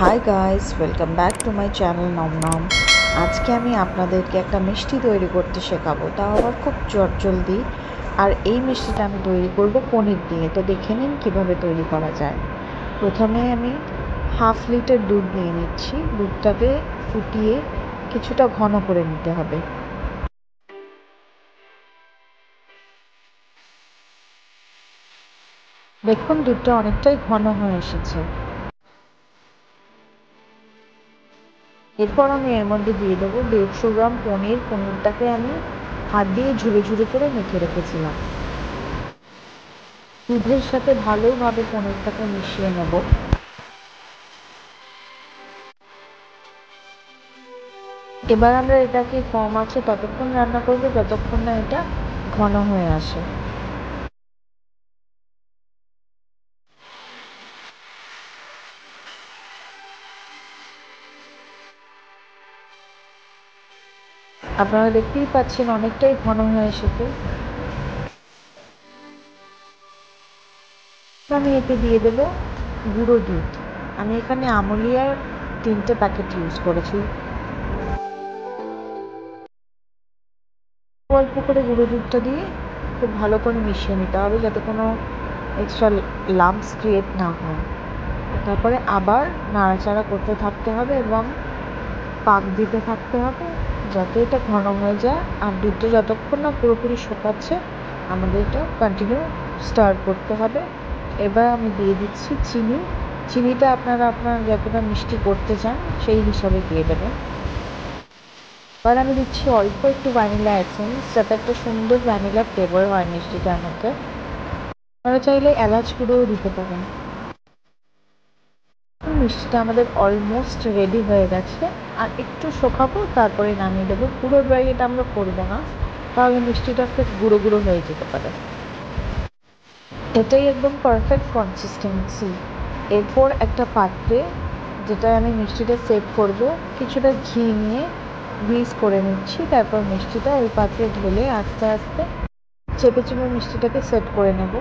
Hi guys, welcome back to my channel নম নম। আজকে আমি আপনাদেরকে একটা মিষ্টি তৈরি করতে শেখাবো, তাও আবার খুব চটজলদি। আর এই মিষ্টিটা আমি তৈরি করব পনির দিয়ে। তো দেখে নিন কীভাবে তৈরি করা যায়। প্রথমে আমি 1/2 লিটার দুধ নিয়ে নিচ্ছি। দুধটাকে ফুটিয়ে কিছুটা ঘন করে নিতে হবে। দেখুন দুধটা অনেকটাই ঘন হয়ে এসেছে। এরপর আমি এর মধ্যে দিয়ে দেবো 150 গ্রাম পনির। পনিরটাকে আমি হাত দিয়ে ঝুড়ো ঝুড়ো করে মেখে রেখেছিলাম। দুধের সাথে ভালোভাবে পনিরটাকে মিশিয়ে নেব। এবার আমরা এটাকে কম আঁচে ততক্ষণ রান্না করবো যতক্ষণ না এটা ঘন হয়ে আসে। আপনারা দেখতেই পাচ্ছেন অনেকটাই ঘন হয়ে এসেছে। আমি এতে দিয়ে দেবো গুঁড়ো দুধ। আমি এখানে আমুলিয়ার 3টে প্যাকেট ইউজ করেছি। অল্প করে গুঁড়ো দুধটা দিয়ে খুব ভালো করে মিশিয়ে নিতে হবে, যাতে কোনো এক্সট্রা লাম্পস ক্রিয়েট না হয়। তারপরে আবার নাড়াচাড়া করতে থাকতে হবে এবং পাক দিতে থাকতে হবে যাতে এটা ঘন হয়ে যায়। আর দুধটা যতক্ষণ না পুরোপুরি শুকাচ্ছে আমাদের এটা কন্টিনিউ স্টার করতে হবে। এবার আমি দিয়ে দিচ্ছি চিনি। চিনিটা আপনারা যতটা মিষ্টি করতে চান সেই হিসাবে দিয়ে দেবেন। এবার আমি দিচ্ছি অল্প একটু ভ্যানিলা এসেন্স, যাতে একটা সুন্দর ভ্যানিলা ফ্লেভার হয় মিষ্টিটার মধ্যে। আপনারা চাইলে এলাচ গুঁড়োও দিতে পারেন। মিষ্টিটা আমাদের অলমোস্ট রেডি হয়ে গেছে। আর একটু শুকাবো, তারপরে নামিয়ে দেবো। পুরো ড্রাই এটা আমরা করবো না, তাহলে মিষ্টিটা একটা গুঁড়ো গুঁড়ো হয়ে যেতে পারে। এটাই একদম পারফেক্ট কনসিস্টেন্সি। এরপর একটা পাত্রে, যেটা আমি মিষ্টিটা সেট করব, কিছুটা ঘি নিয়ে গ্রিস করে নিচ্ছি। তারপর মিষ্টিটা ওই পাত্রে ঢেলে আস্তে আস্তে চেপে চেপে মিষ্টিটাকে সেট করে নেব।